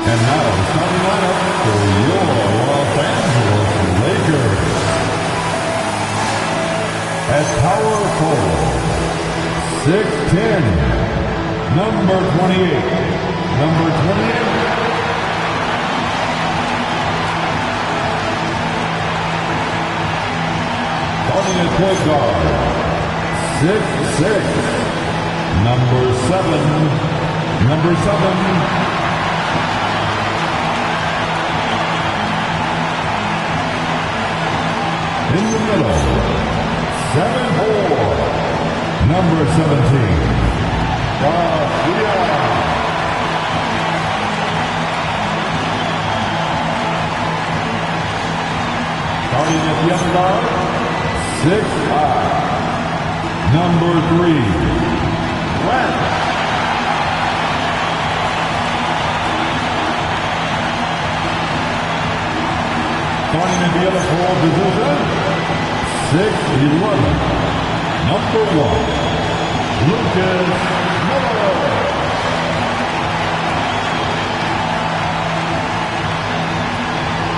And now, the starting lineup for your Los Angeles Lakers. At power forward, 6'10", number 28. Number 28. Starting at point guard, 6'6", number 7. Number 7. In the middle, 7'4", number 17. Starting at the other guard, 6'5", number 3. Blitz. Starting at the other forward position, 6'11", number 1, Lucas Miller.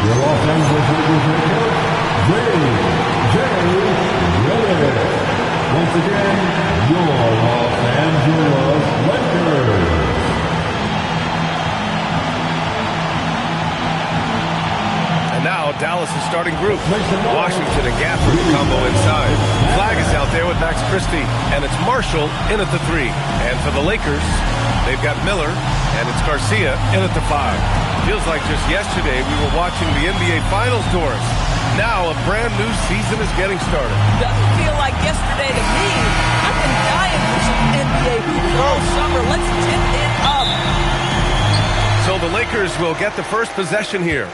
Your Los Angeles Lakers head coach, J. Redick. Once again, your Los Angeles Lakers. And now Dallas' starting group. Washington and Gafford combo inside. Flag is out there with Max Christie, and it's Marshall in at the 3. And for the Lakers, they've got Miller, and it's Garcia in at the 5. Feels like just yesterday we were watching the NBA Finals, Doris. Now a brand new season is getting started. Doesn't feel like yesterday to me. I've been dying for some NBA hoops all summer. Let's tip it up. So the Lakers will get the first possession here.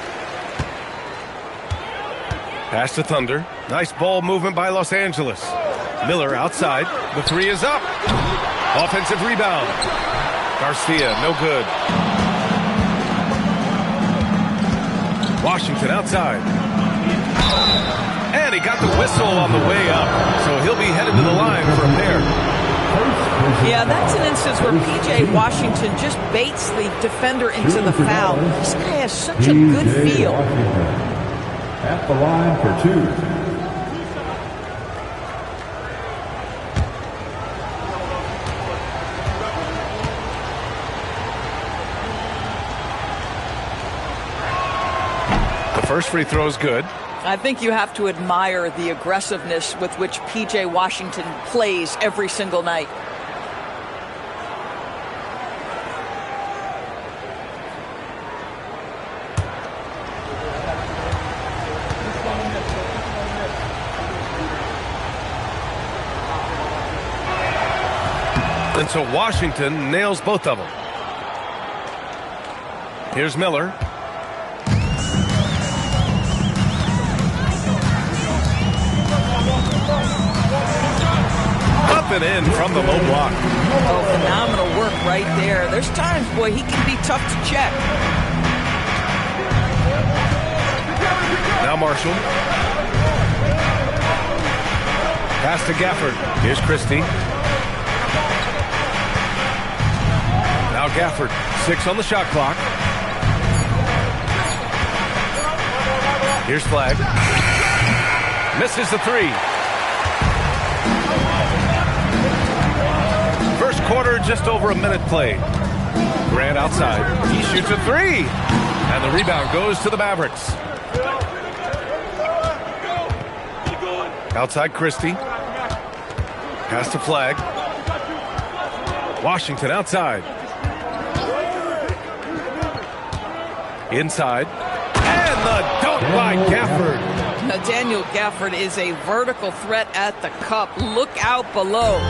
Pass to Thunder. Nice ball movement by Los Angeles. Miller outside. The 3 is up. Offensive rebound. Garcia, no good. Washington outside. And he got the whistle on the way up. So he'll be headed to the line for a pair. Yeah, that's an instance where P.J. Washington just baits the defender into the foul. This guy has such a good feel. At the line for 2. First free throw is good. I think you have to admire the aggressiveness with which P.J. Washington plays every single night. And so Washington nails both of them. Here's Miller. Up and in from the low block. Oh, phenomenal work right there. There's times, boy, he can be tough to check. Now Marshall. Pass to Gafford. Here's Christie. Now Gafford. 6 on the shot clock. Here's Flag. Misses the 3. First quarter, just over a minute played. Grant outside. He shoots a 3. And the rebound goes to the Mavericks. Outside Christie. Pass to Flag. Washington outside. Inside. And the dunk by Gafford. Now, Daniel Gafford is a vertical threat at the cup. Look out below.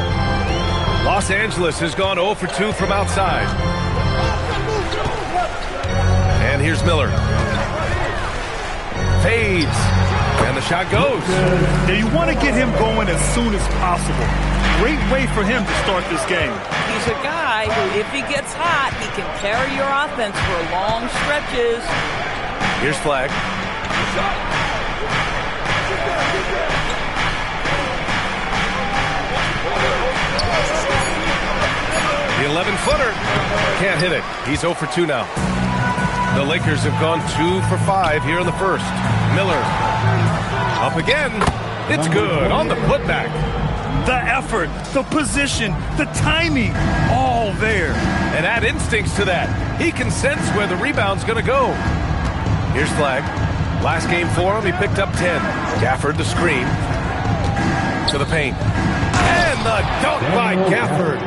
Los Angeles has gone 0 for 2 from outside. And here's Miller. Fades. And the shot goes. Now you want to get him going as soon as possible. Great way for him to start this game. He's a guy who, if he gets hot, he can carry your offense for long stretches. Here's Flag. 11-footer. Can't hit it. He's 0 for 2 now. The Lakers have gone 2 for 5 here in the first. Miller up again. It's good on the putback. The effort, the position, the timing, all there. And add instincts to that. He can sense where the rebound's going to go. Here's Flag. Last game for him, he picked up 10. Gafford the screen. To the paint. And the dunk by Gafford.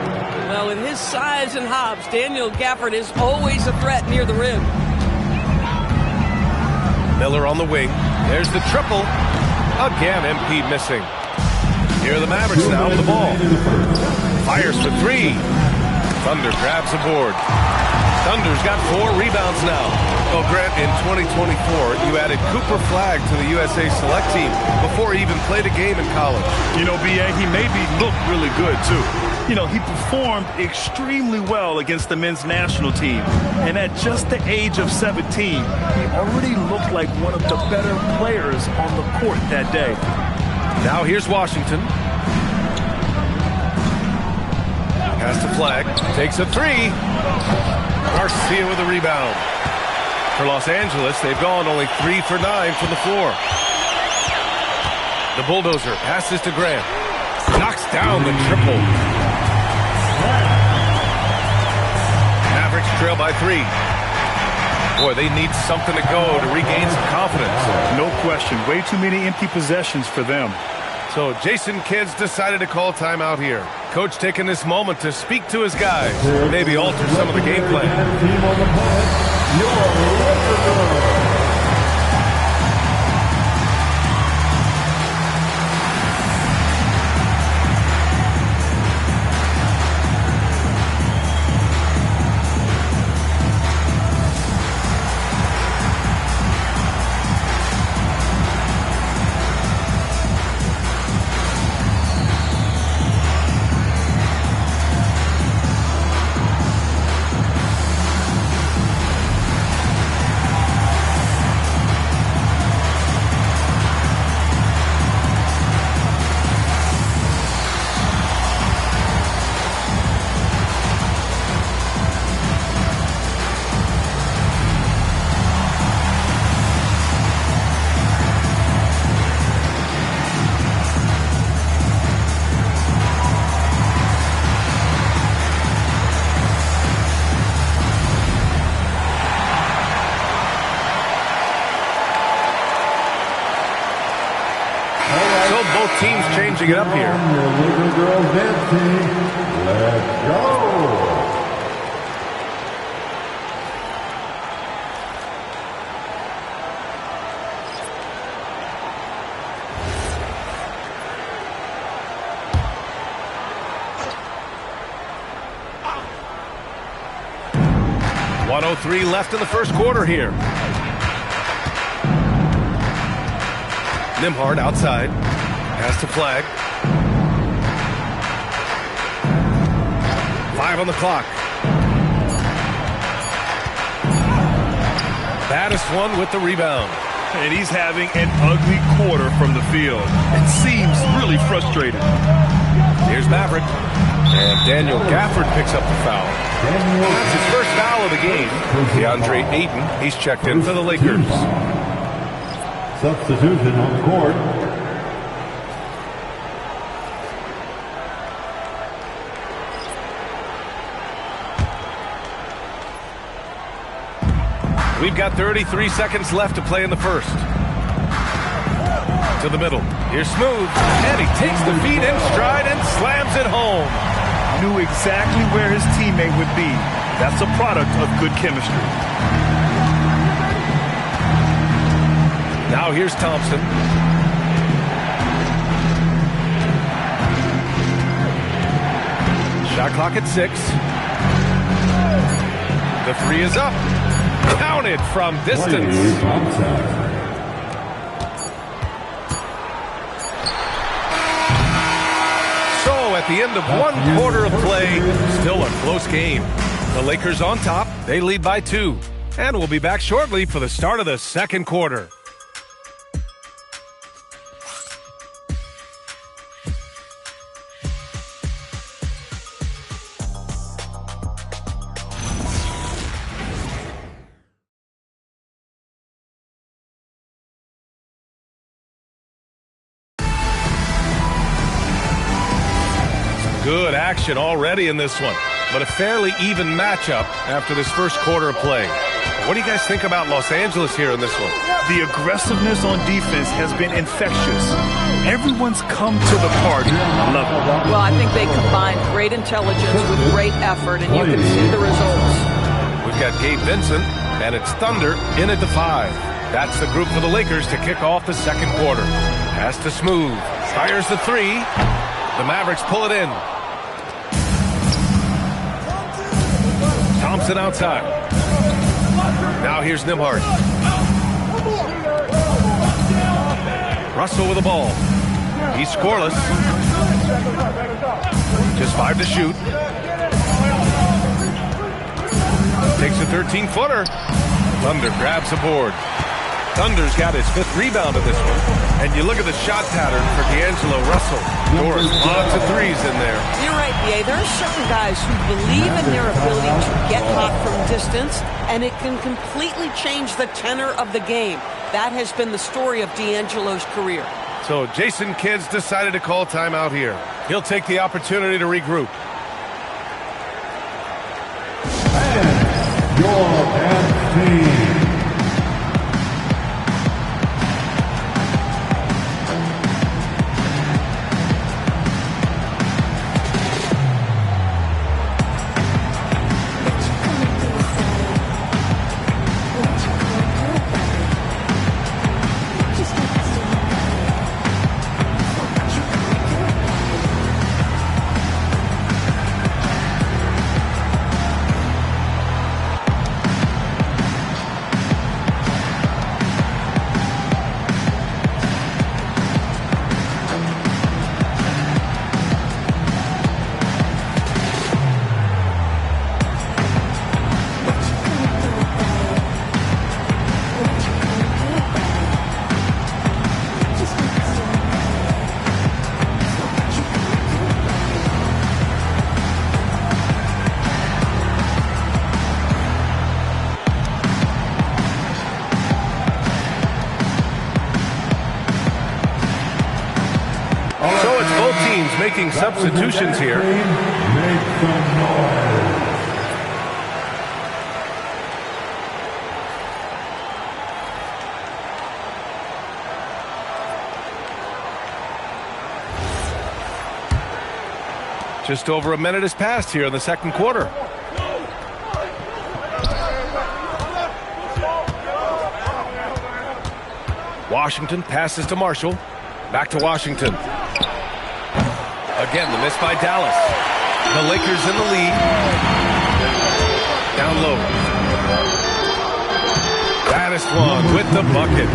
Well, with his size and hops, Daniel Gafford is always a threat near the rim. Miller on the wing. There's the triple. Again, MP missing. Here are the Mavericks now with the ball. Fires for 3. Thunder grabs the board. Thunder's got 4 rebounds now. Well, Grant, in 2024, you added Cooper Flag to the USA Select team before he even played a game in college. You know, B.A., he made me look really good, too. You know, he performed extremely well against the men's national team. And at just the age of 17, he already looked like one of the better players on the court that day. Now here's Washington. Pass to Flag. Takes a 3. Garcia with a rebound. For Los Angeles, they've gone only 3 for 9 from the floor. The bulldozer passes to Grant. Knocks down the triple. Mavericks trail by 3. Boy, they need something to go to regain some confidence. No question. Way too many empty possessions for them. So Jason Kidd's decided to call timeout here. Coach taking this moment to speak to his guys. Maybe alter some of the game plan. Teams changing it up here. Little girls dancing. Let's go. .103 left in the first quarter here. Nembhard outside. Pass to Flag. 5 on the clock. Baddest one with the rebound. And he's having an ugly quarter from the field. It seems really frustrating. Here's Maverick. And Daniel Gafford picks up the foul. That's his first foul of the game. DeAndre Ayton, he's checked in for the Lakers. Substitution on the court. We've got 33 seconds left to play in the first. To the middle. Here's Smooth. And he takes the feed in stride and slams it home. Knew exactly where his teammate would be. That's a product of good chemistry. Now here's Thompson. Shot clock at 6. The 3 is up. Counted from distance. So at the end of 1 quarter of play, still a close game. The Lakers on top. They lead by 2. And we'll be back shortly for the start of the second quarter. Good action already in this one, but a fairly even matchup after this first quarter of play. What do you guys think about Los Angeles here in this one? The aggressiveness on defense has been infectious. Everyone's come to the party. Love it. Well, I think they combined great intelligence with great effort, and you can see the results. We've got Gabe Vincent, and it's Thunder in at the 5. That's the group for the Lakers to kick off the second quarter. Pass to Smooth. Fires the 3. The Mavericks pull it in. Thompson outside. Now here's Nembhard. Russell with the ball. He's scoreless. Just 5 to shoot. Takes a 13-footer. Thunder grabs the board. Thunder's got his 5th rebound of this one. And you look at the shot pattern for D'Angelo Russell. Doris, lots of threes in there. You're right, B.A. There are certain guys who believe in their ability to get hot from distance, and it can completely change the tenor of the game. That has been the story of D'Angelo's career. So Jason Kidd's decided to call timeout here. He'll take the opportunity to regroup. And your team. Making substitutions here. Make some noise. Just over a minute has passed here in the second quarter. Washington passes to Marshall. Back to Washington. Again, the miss by Dallas. The Lakers in the lead. Down low. Baddest one with the bucket.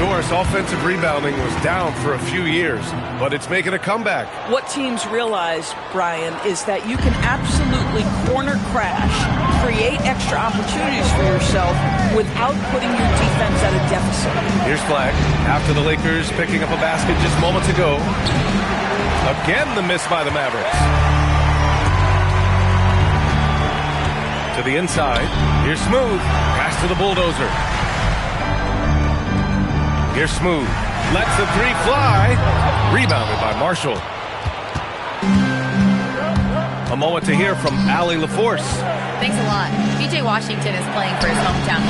Doris' offensive rebounding was down for a few years, but it's making a comeback. What teams realize, Brian, is that you can absolutely corner crash, create extra opportunities for yourself without putting your defense at a deficit. Here's Flag. After the Lakers picking up a basket just moments ago. Again, the miss by the Mavericks. To the inside. Here's Smooth. Pass to the bulldozer. Here's Smooth. Lets the 3 fly. Rebounded by Marshall. A moment to hear from Allie LaForce. Thanks a lot. PJ Washington is playing for his hometown.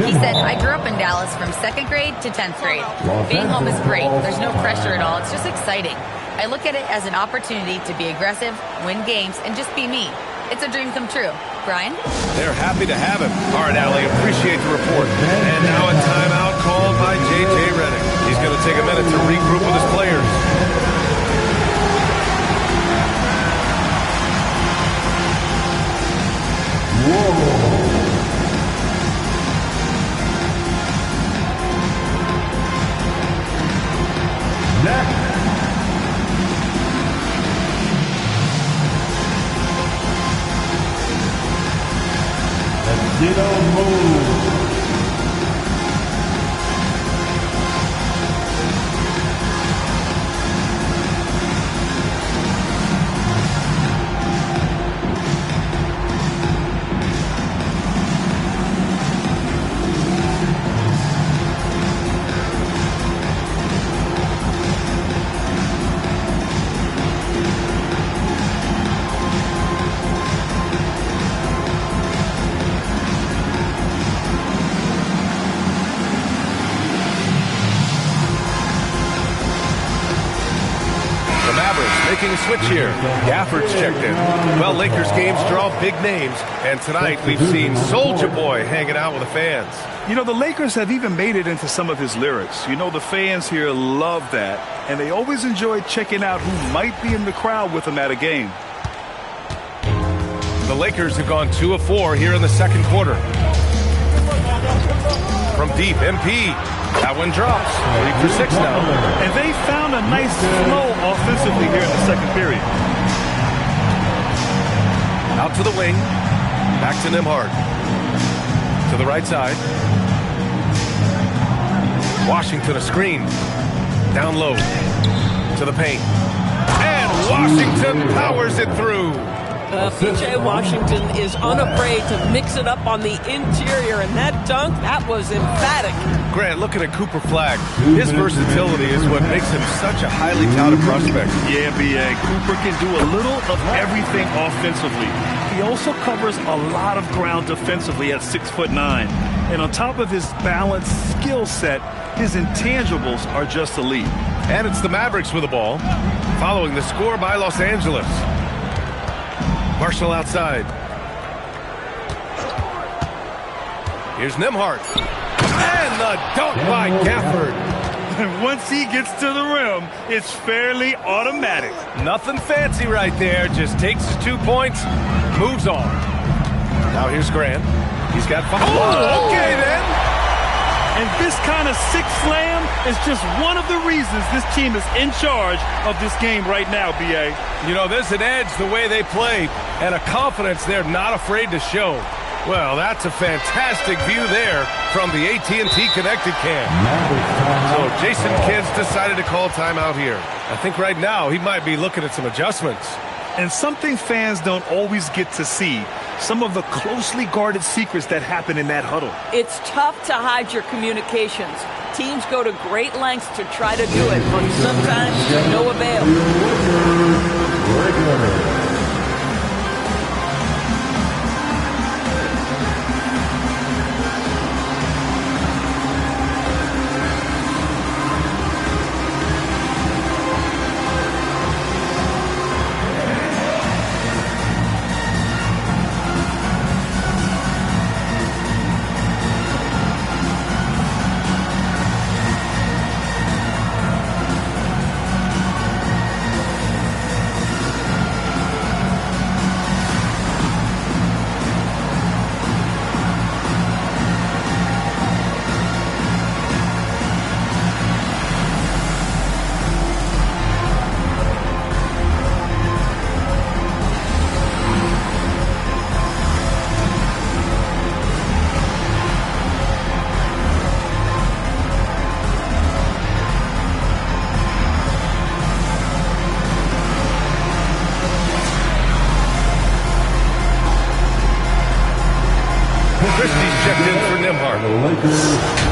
He said, I grew up in Dallas from 2nd grade to 10th grade. Being home is great. There's no pressure at all. It's just exciting. I look at it as an opportunity to be aggressive, win games, and just be me. It's a dream come true. Brian? They're happy to have him. All right, Allie, appreciate the report. And now a timeout called by J.J. Redick. He's going to take a minute to regroup with his players. Whoa. Next. Ditto move. making a switch here. Gafford's checked in. Well, Lakers games draw big names, and tonight we've seen Soulja Boy hanging out with the fans. You know, the Lakers have even made it into some of his lyrics. You know, the fans here love that, and they always enjoy checking out who might be in the crowd with them at a game. The Lakers have gone 2 of 4 here in the second quarter. From deep, MP. That one drops. 3 for 6 now. And they found a nice flow offensively here in the second period. Out to the wing. Back to Nembhard. To the right side. Washington a screen. Down low. To the paint. And Washington powers it through. P.J. Washington is unafraid to mix it up on the interior, and that dunk, that was emphatic. Grant, looking at Cooper Flagg, his versatility is what makes him such a highly touted prospect. Yeah, B.A. Cooper can do a little of everything offensively. He also covers a lot of ground defensively at 6'9". And on top of his balanced skill set, his intangibles are just elite. And it's the Mavericks with the ball, following the score by Los Angeles. Marshall outside. Here's Nembhard. And the dunk by Gafford. And once he gets to the rim, it's fairly automatic. Nothing fancy right there. Just takes his 2 points, moves on. Now here's Grant. He's got 5. Oh, okay then. And this kind of six slam is just one of the reasons this team is in charge of this game right now, B.A. You know, there's an edge the way they play and a confidence they're not afraid to show. Well, that's a fantastic view there from the AT&T Connected Cam. So Jason Kidd's decided to call timeout here. I think right now he might be looking at some adjustments. And something fans don't always get to see, some of the closely guarded secrets that happen in that huddle. It's tough to hide your communications. Teams go to great lengths to try to do it, but sometimes to no avail.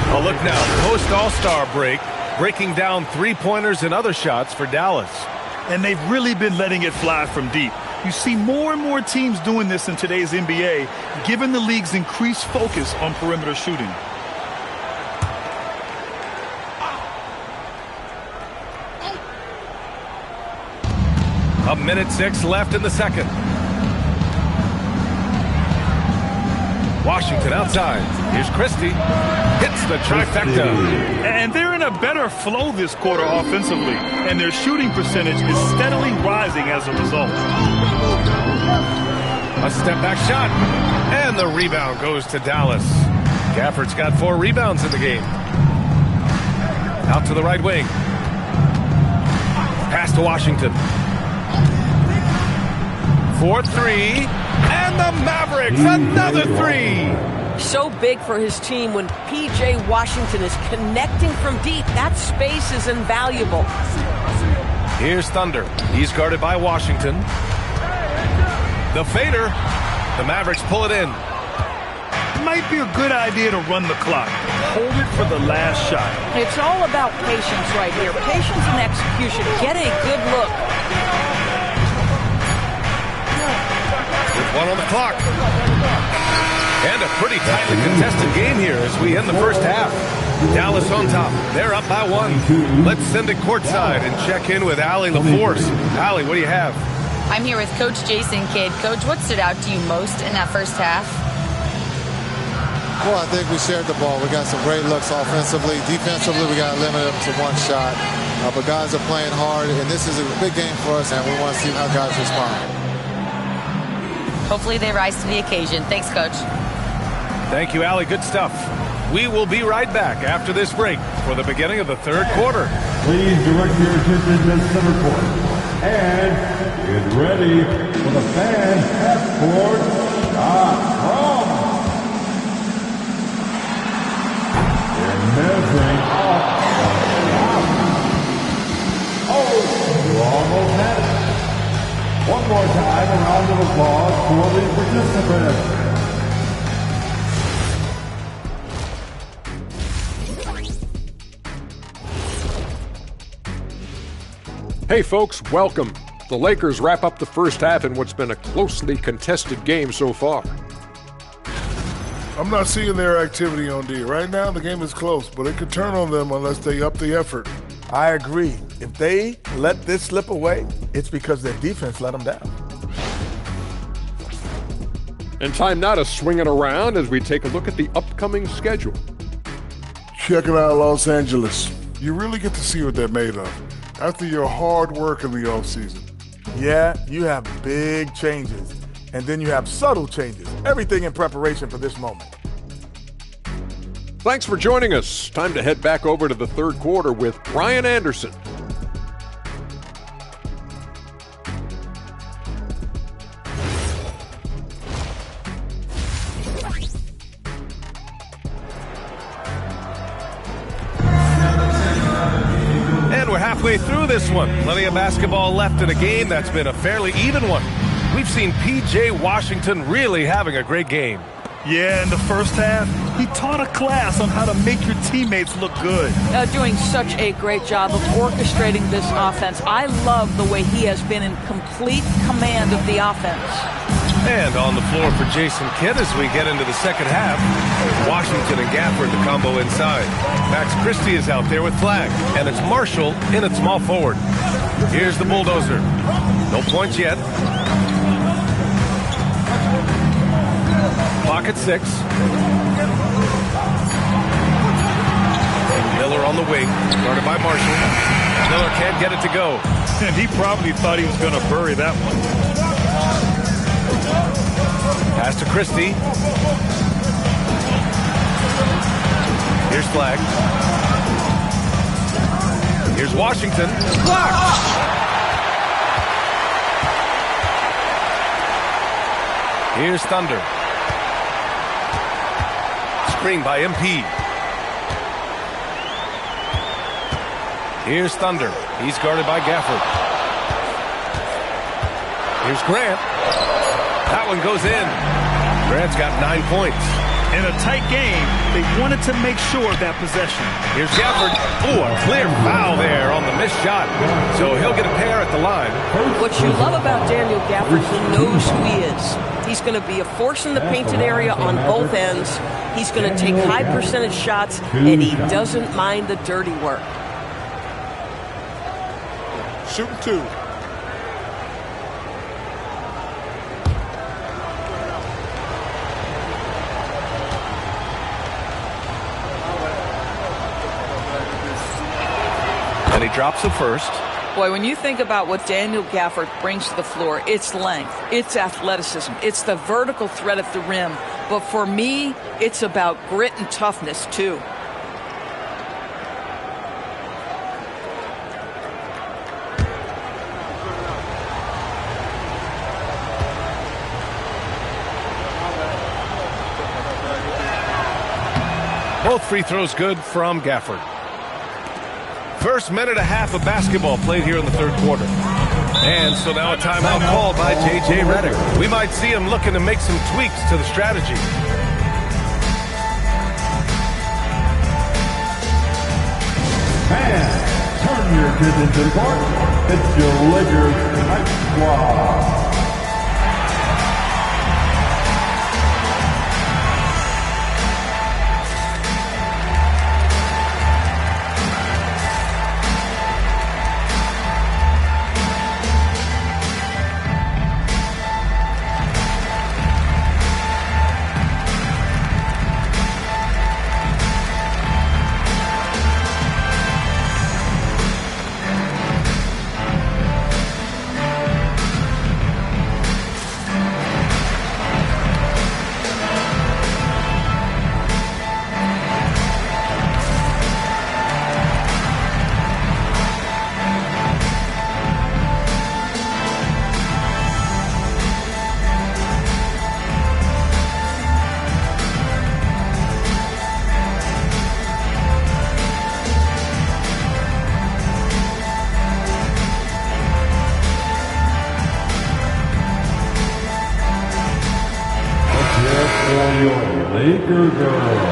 A look now, post-All-Star break, breaking down three-pointers and other shots for Dallas. And they've really been letting it fly from deep. You see more and more teams doing this in today's NBA, given the league's increased focus on perimeter shooting. A minute 6 left in the second. Washington outside. Here's Christie. Hits the trifecta. And they're in a better flow this quarter offensively. And their shooting percentage is steadily rising as a result. A step-back shot. And the rebound goes to Dallas. Gafford's got 4 rebounds in the game. Out to the right wing. Pass to Washington. 4-3. And the Mavericks, another 3. So big for his team when P.J. Washington is connecting from deep. That space is invaluable. Here's Thunder. He's guarded by Washington. The fader. The Mavericks pull it in. Might be a good idea to run the clock. Hold it for the last shot. It's all about patience right here. Patience and execution. Get a good look. With 1 on the clock. And a pretty tightly contested game here as we end the first half. Dallas on top. They're up by 1. Let's send it courtside and check in with Allie LaForce. Allie, what do you have? I'm here with Coach Jason Kidd. Coach, what stood out to you most in that first half? Well, I think we shared the ball. We got some great looks offensively. Defensively, we got to limit them to one shot. But guys are playing hard, and this is a big game for us, and we want to see how guys respond. Hopefully they rise to the occasion. Thanks, Coach. Thank you, Allie. Good stuff. We will be right back after this break for the beginning of the third quarter. Please direct your attention to center court. And get ready for the fan half-court shot from. They're measuring off the top. Oh, you almost had it. One more time, a round of applause for the participants. Hey folks, welcome. The Lakers wrap up the first half in what's been a closely contested game so far. I'm not seeing their activity on D. Right now, the game is close, but it could turn on them unless they up the effort. I agree. If they let this slip away, it's because their defense let them down. And time now to swing it around as we take a look at the upcoming schedule. Check it out, Los Angeles. You really get to see what they're made of after your hard work in the offseason. Yeah, you have big changes, and then you have subtle changes. Everything in preparation for this moment. Thanks for joining us. Time to head back over to the third quarter with Brian Anderson. Halfway through this one. Plenty of basketball left in a game that's been a fairly even one. We've seen P.J. Washington really having a great game. Yeah, in the first half, he taught a class on how to make your teammates look good. Doing such a great job of orchestrating this offense. I love the way he has been in complete command of the offense. And on the floor for Jason Kidd as we get into the second half. Washington and Gafford, the combo inside. Max Christie is out there with flag, and it's Marshall in at small forward. Here's the bulldozer. No points yet. Clock at 6. Miller on the wing, guarded by Marshall. Miller can't get it to go. And he probably thought he was going to bury that one. Pass to Christie. Here's Flag. Here's Washington. Blocked! Here's Thunder. Screen by MP. Here's Thunder. He's guarded by Gafford. Here's Grant. That one goes in. Grant's got 9 points. In a tight game, they wanted to make sure of that possession. Here's Gafford. Ooh, a clear foul there on the missed shot. So he'll get a pair at the line. What you love about Daniel Gafford, he knows who he is. He's going to be a force in the painted area on both ends. He's going to take high percentage shots, and he doesn't mind the dirty work. Shooting 2. And he drops the first. Boy, when you think about what Daniel Gafford brings to the floor, it's length, it's athleticism, it's the vertical threat at the rim. But for me, it's about grit and toughness, too. Both free throws good from Gafford. First minute and a half of basketball played here in the third quarter. And so now a timeout called by J.J. Redick. We might see him looking to make some tweaks to the strategy. Fans, turn your attention to the court. It's your Lakers Night Squad. for your Laker girls.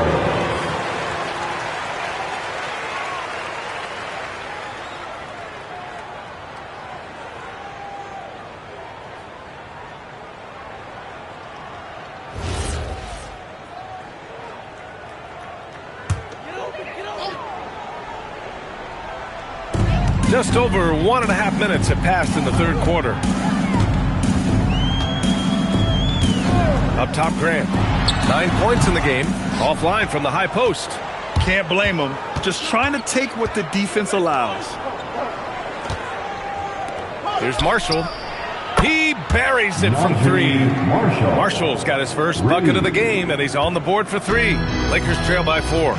Just over 1.5 minutes have passed in the third quarter. Up top, Grant. 9 points in the game. Offline from the high post. Can't blame him. Just trying to take what the defense allows. Here's Marshall. He buries it from 3. Marshall's got his first bucket of the game, and he's on the board for 3. Lakers trail by 4.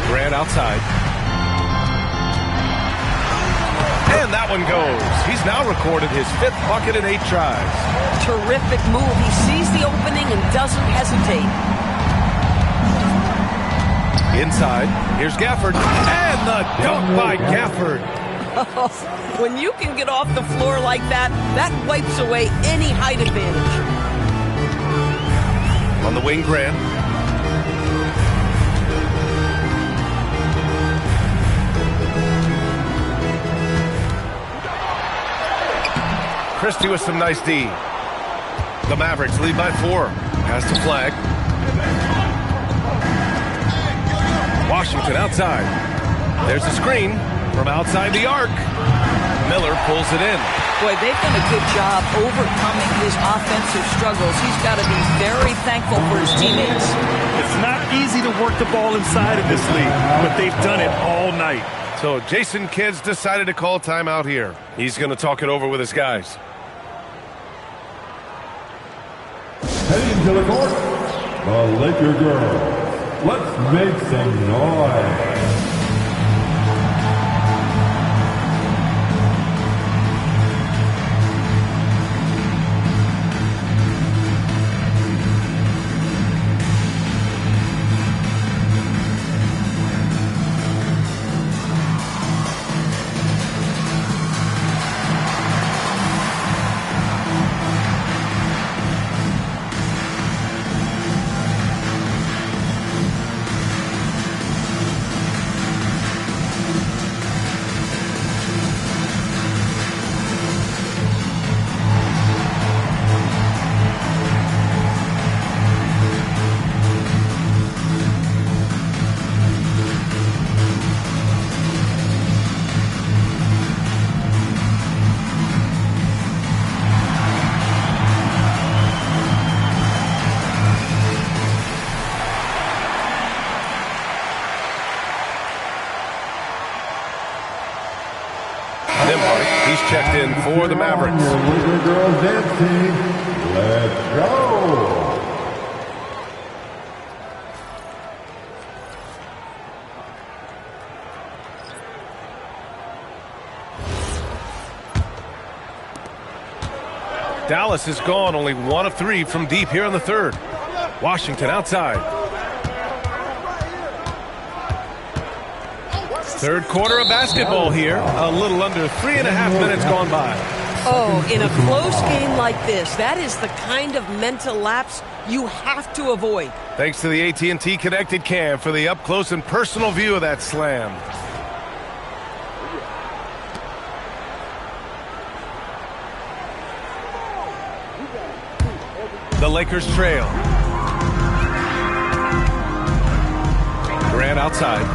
Grant outside. And that one goes. He's now recorded his 5th bucket in 8 tries. Terrific move. He sees the opening and doesn't hesitate. Inside. Here's Gafford. And the dunk by Gafford. When you can get off the floor like that, that wipes away any height advantage. On the wing, Grant. Christie with some nice D. The Mavericks lead by 4. Pass to Flag. Washington outside. There's a screen from outside the arc. Miller pulls it in. Boy, they've done a good job overcoming his offensive struggles. He's got to be very thankful for his teammates. It's not easy to work the ball inside of this league, but they've done it all night. So Jason Kidd's decided to call timeout here. He's going to talk it over with his guys. Heading to the court, the Laker girls. Let's make some noise. He's checked in for the Mavericks. Laker girls dancing. Let's go. Dallas is gone, only 1 of 3 from deep here in the third. Washington outside. Third quarter of basketball here. A little under 3.5 minutes gone by. Oh, in a close game like this, that is the kind of mental lapse you have to avoid. Thanks to the AT&T Connected Cam for the up-close and personal view of that slam. The Lakers trail. Grant outside.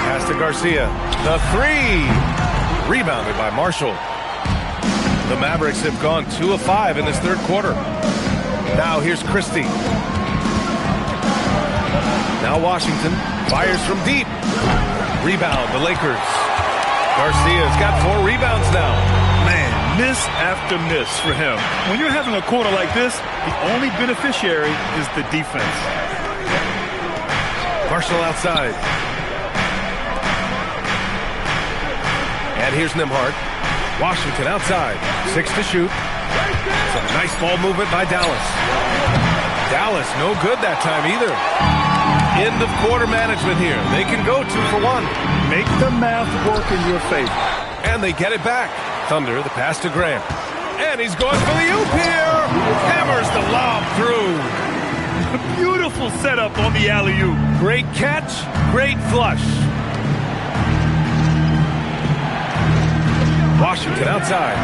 Pass to Garcia. The 3. Rebounded by Marshall. The Mavericks have gone 2 of 5 in this third quarter. Now here's Christie. Now Washington fires from deep. Rebound, the Lakers. Garcia's got 4 rebounds now. Man, miss after miss for him. When you're having a quarter like this, the only beneficiary is the defense. Marshall outside. And here's Nembhard. Washington outside. 6 to shoot. Some nice ball movement by Dallas. Dallas no good that time either. End of quarter management here. They can go 2 for 1. Make the math work in your favor. And they get it back. Thunder, the pass to Grant. And he's going for the oop here. Hammers the lob through. Beautiful setup on the alley-oop. Great catch, great flush. Washington outside.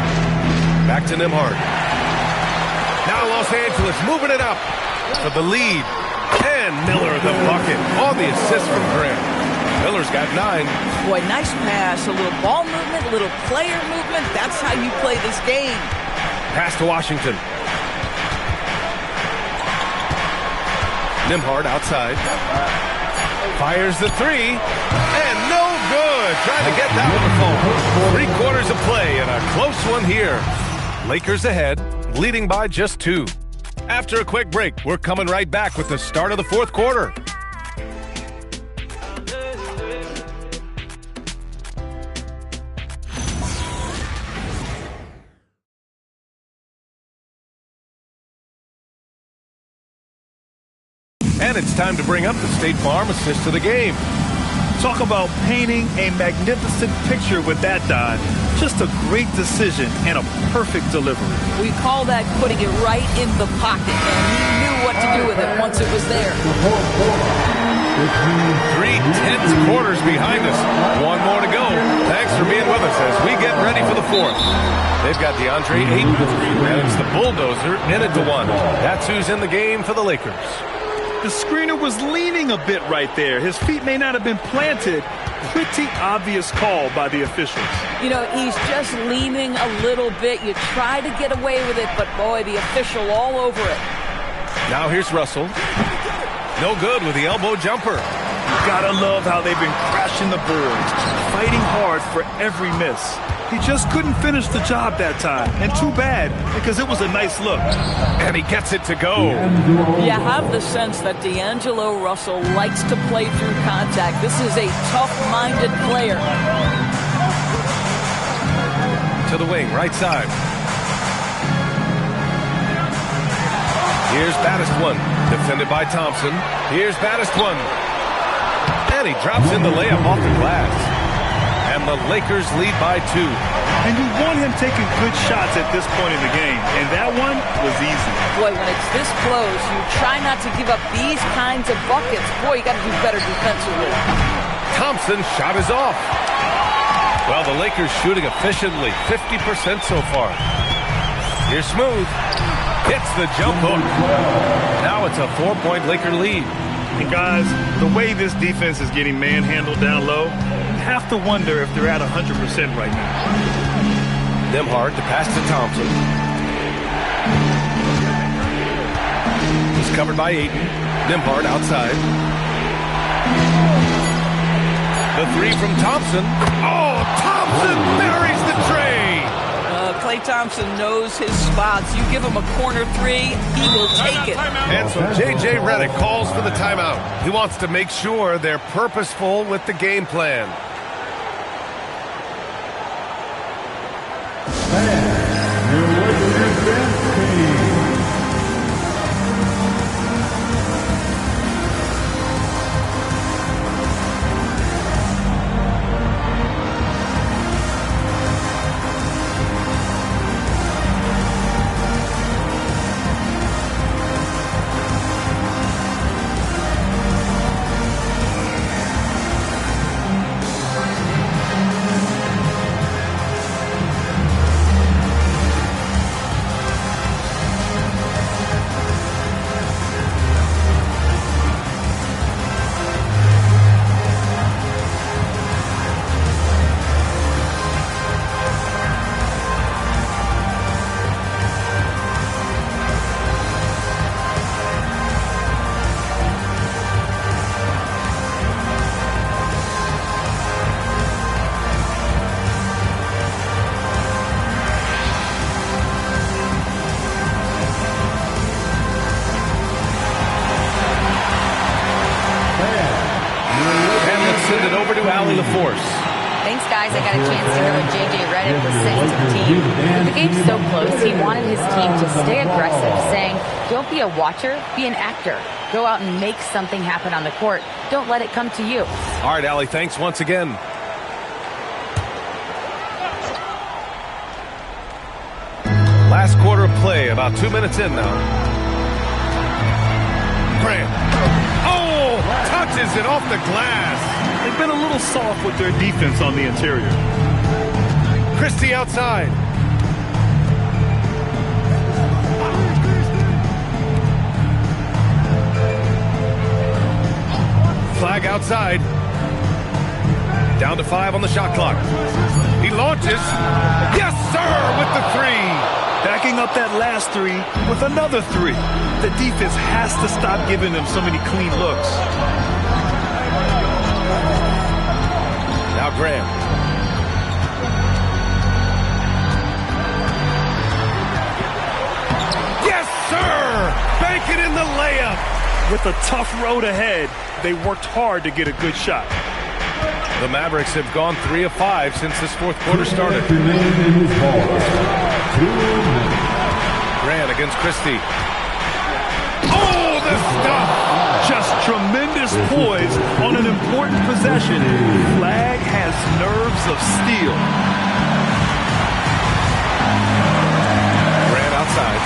Back to Nembhard. Now Los Angeles moving it up for the lead. And Miller the bucket on the assist from Grant. Miller's got 9. Boy, nice pass. A little ball movement, a little player movement. That's how you play this game. Pass to Washington. Nembhard outside. Fires the 3. And no good. Trying to get that one to fall. 3 quarters of play and a close one here. Lakers ahead, leading by just 2. After a quick break, we're coming right back with the start of the 4th quarter. And it's time to bring up the State Farm assist of the game. Talk about painting a magnificent picture with that dive. Just a great decision and a perfect delivery. We call that putting it right in the pocket, and he knew what to do with it once it was there. 3 tense quarters behind us. 1 more to go. Thanks for being with us as we get ready for the 4th. They've got DeAndre Ayton, and it's the bulldozer in it to 1. That's who's in the game for the Lakers. The screener was leaning a bit right there. His feet may not have been planted. Pretty obvious call by the officials. You know, he's just leaning a little bit. You try to get away with it, but boy, the official all over it. Now here's Russell. No good with the elbow jumper. Gotta love how they've been crashing the boards, fighting hard for every miss. He just couldn't finish the job that time, and too bad, because it was a nice look. And he gets it to go. You have the sense that D'Angelo Russell likes to play through contact. This is a tough-minded player. To the wing, right side. Here's Baddest one, defended by Thompson. Here's Baddest one. And he drops in the layup off the glass. And the Lakers lead by 2. And you want him taking good shots at this point in the game. And that one was easy. Boy, when it's this close, you try not to give up these kinds of buckets. Boy, you got to do better defensively. Thompson's shot is off. Well, the Lakers shooting efficiently, 50% so far. Here's Smooth. Hits the jump hook. Now it's a 4-point Laker lead. And guys, the way this defense is getting manhandled down low, you have to wonder if they're at 100% right now. Nembhard to pass to Thompson. He's covered by Ayton. Nembhard outside. The 3 from Thompson. Oh, Thompson buries the tray. Klay Thompson knows his spots. You give him a corner 3, he will take it. And so J.J. Redick calls for the timeout. He wants to make sure they're purposeful with the game plan. Thanks, guys. I got a chance to hear what J.J. Redick was saying to the team. With the game so close, he wanted his team to stay aggressive, saying, don't be a watcher, be an actor. Go out and make something happen on the court. Don't let it come to you. All right, Allie, thanks once again. play about 2 minutes in now. Grant. Oh, touches it off the glass. They've been a little soft with their defense on the interior. Christie outside. Flag outside. Down to 5 on the shot clock. He launches. Yes, sir, with the 3. Backing up that last 3 with another 3. The defense has to stop giving them so many clean looks. Now Graham. Yes, sir! Bank it in the layup. With a tough road ahead, they worked hard to get a good shot. The Mavericks have gone 3 of 5 since this fourth quarter started. Grant against Christie. Oh, the stuff! Just tremendous poise on an important possession. Flag has nerves of steel. Grant outside.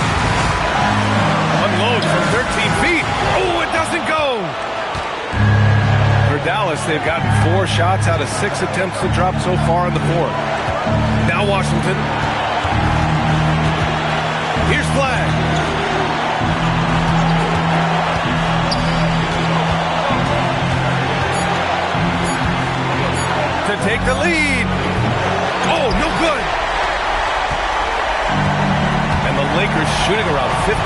Unloads from 13 feet. Oh, it doesn't go! For Dallas, they've gotten 4 shots out of 6 attempts to drop so far in the fourth. Now Washington. Here's Flag. To take the lead. Oh, no good. And the Lakers shooting around 53%,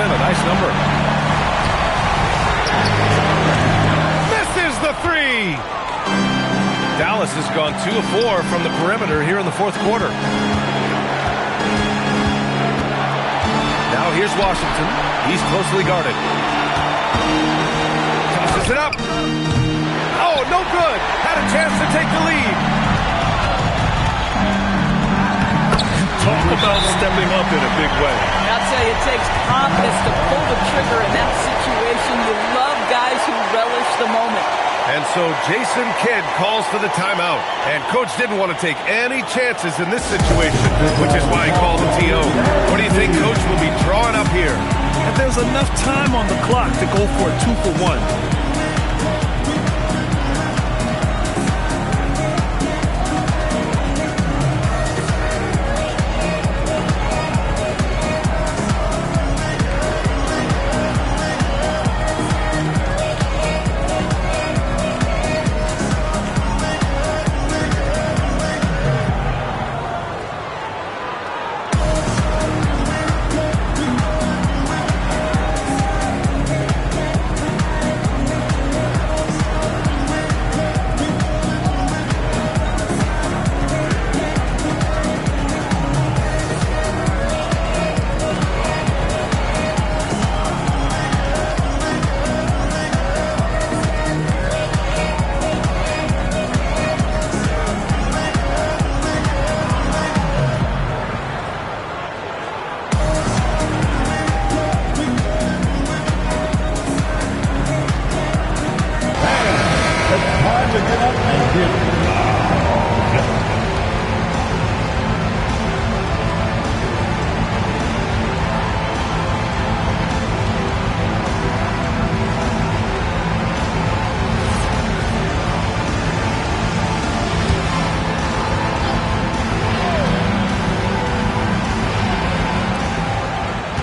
a nice number. Misses the 3. Dallas has gone 2 of 4 from the perimeter here in the fourth quarter. Now here's Washington. He's closely guarded. Tosses it up. Oh, no good. Had a chance to take the lead. Talk about stepping up in a big way. I'll tell you, it takes confidence to pull the trigger in that situation. You love guys who relish the moment. And so Jason Kidd calls for the timeout. And Coach didn't want to take any chances in this situation, which is why he called the TO. What do you think Coach will be drawing up here? And there's enough time on the clock to go for a 2-for-1.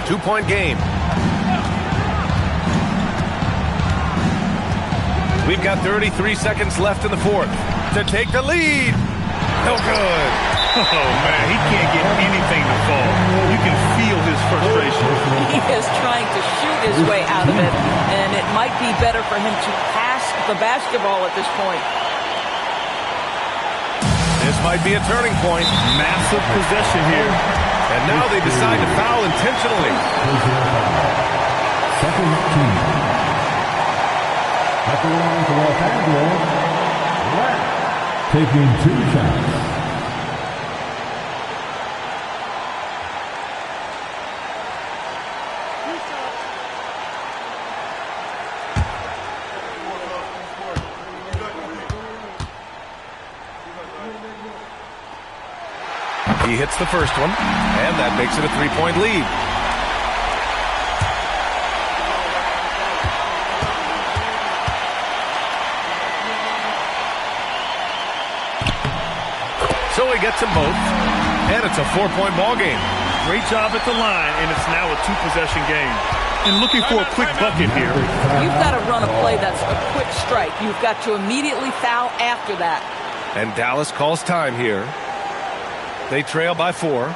Two-point game. We've got 33 seconds left in the fourth to take the lead. No good. Oh, man, he can't get anything to fall. You can feel his frustration. He is trying to shoot his way out of it, and it might be better for him to pass the basketball at this point. This might be a turning point. Massive possession here. And now they decide to foul intentionally. Second team. At the line for Los Angeles, taking 2 shots. He hits the first one, and that makes it a 3-point lead. So he gets them both, and it's a 4-point ball game. Great job at the line, and it's now a 2-possession game. And looking for a quick bucket here. You've got to run a play that's a quick strike. You've got to immediately foul after that. And Dallas calls time here. They trail by 4.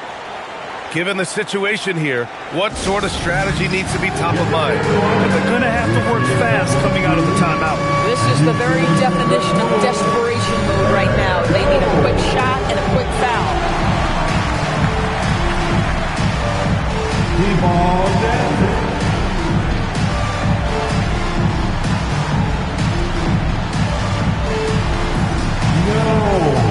Given the situation here, what sort of strategy needs to be top of mind? They're going to have to work fast coming out of the timeout. This is the very definition of desperation mode right now. They need a quick shot and a quick foul. Keep on dancing. No.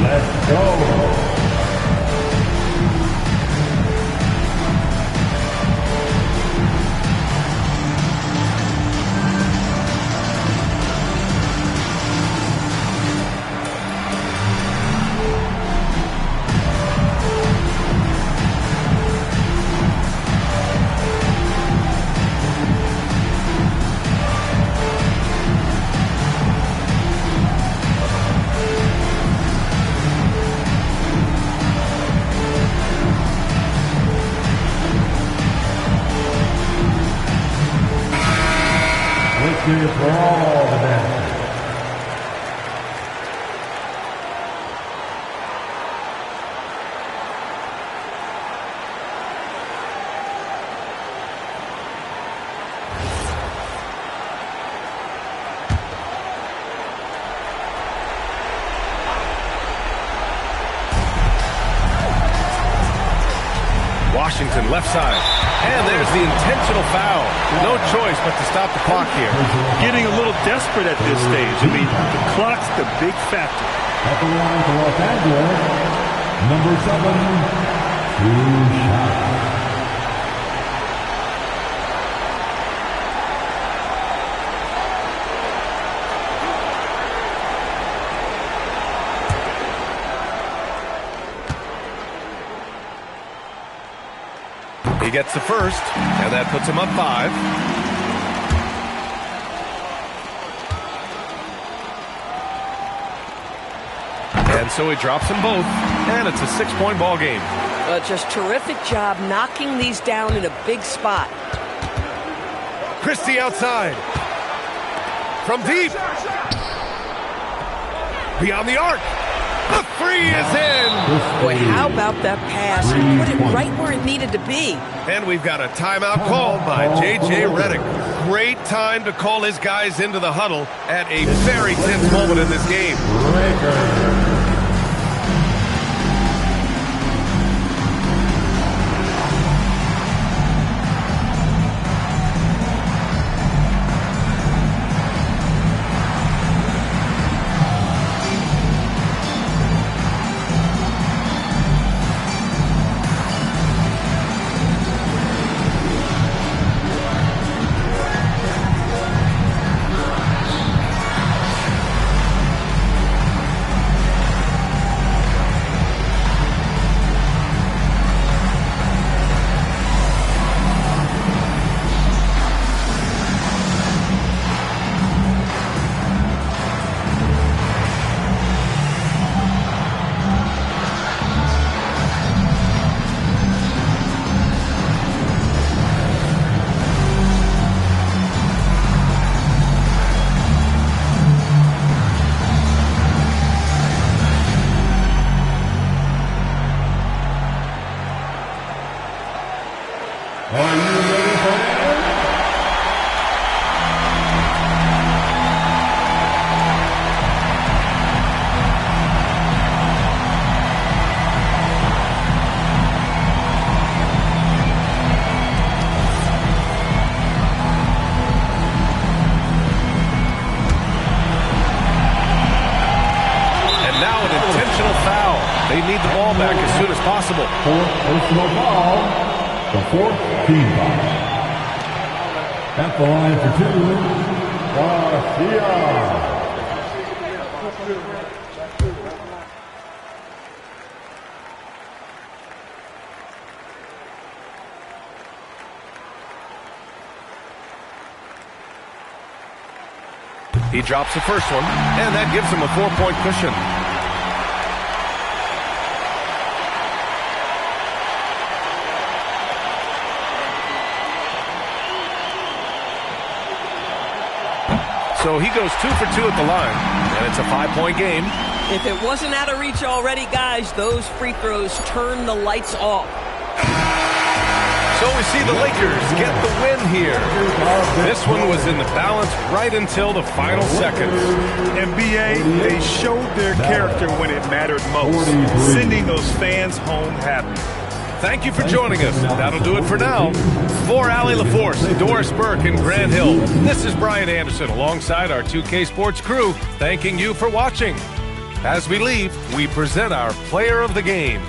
Let's go. For all the dancers. Washington left side. And there's the intentional foul. No choice but to stop the clock here. Getting a little desperate at this stage. I mean, the clock's the big factor. At the line for Los Angeles, number 7, 2 shots. He gets the first, and that puts him up 5. And so he drops them both, and it's a 6-point ball game. Just terrific job knocking these down in a big spot. Christie outside. From deep. Beyond the arc. The 3 is in. Boy, how about that pass? He put it right where it needed to be. And we've got a timeout called by J.J. Redick. Great time to call his guys into the huddle at a very tense moment in this game. They need the ball back as soon as possible. Fourth personal foul, the 4th team foul. At the line for 2, He drops the first one, and that gives him a 4-point cushion. So he goes 2 for 2 at the line, and it's a 5-point game. If it wasn't out of reach already, guys, those free throws turn the lights off. So we see the Lakers get the win here. This one was in the balance right until the final seconds. NBA, they showed their character when it mattered most, sending those fans home happy. Thank you for joining us. That'll do it for now. For Allie LaForce, Doris Burke, and Grant Hill, this is Brian Anderson alongside our 2K Sports crew, thanking you for watching. As we leave, we present our player of the game.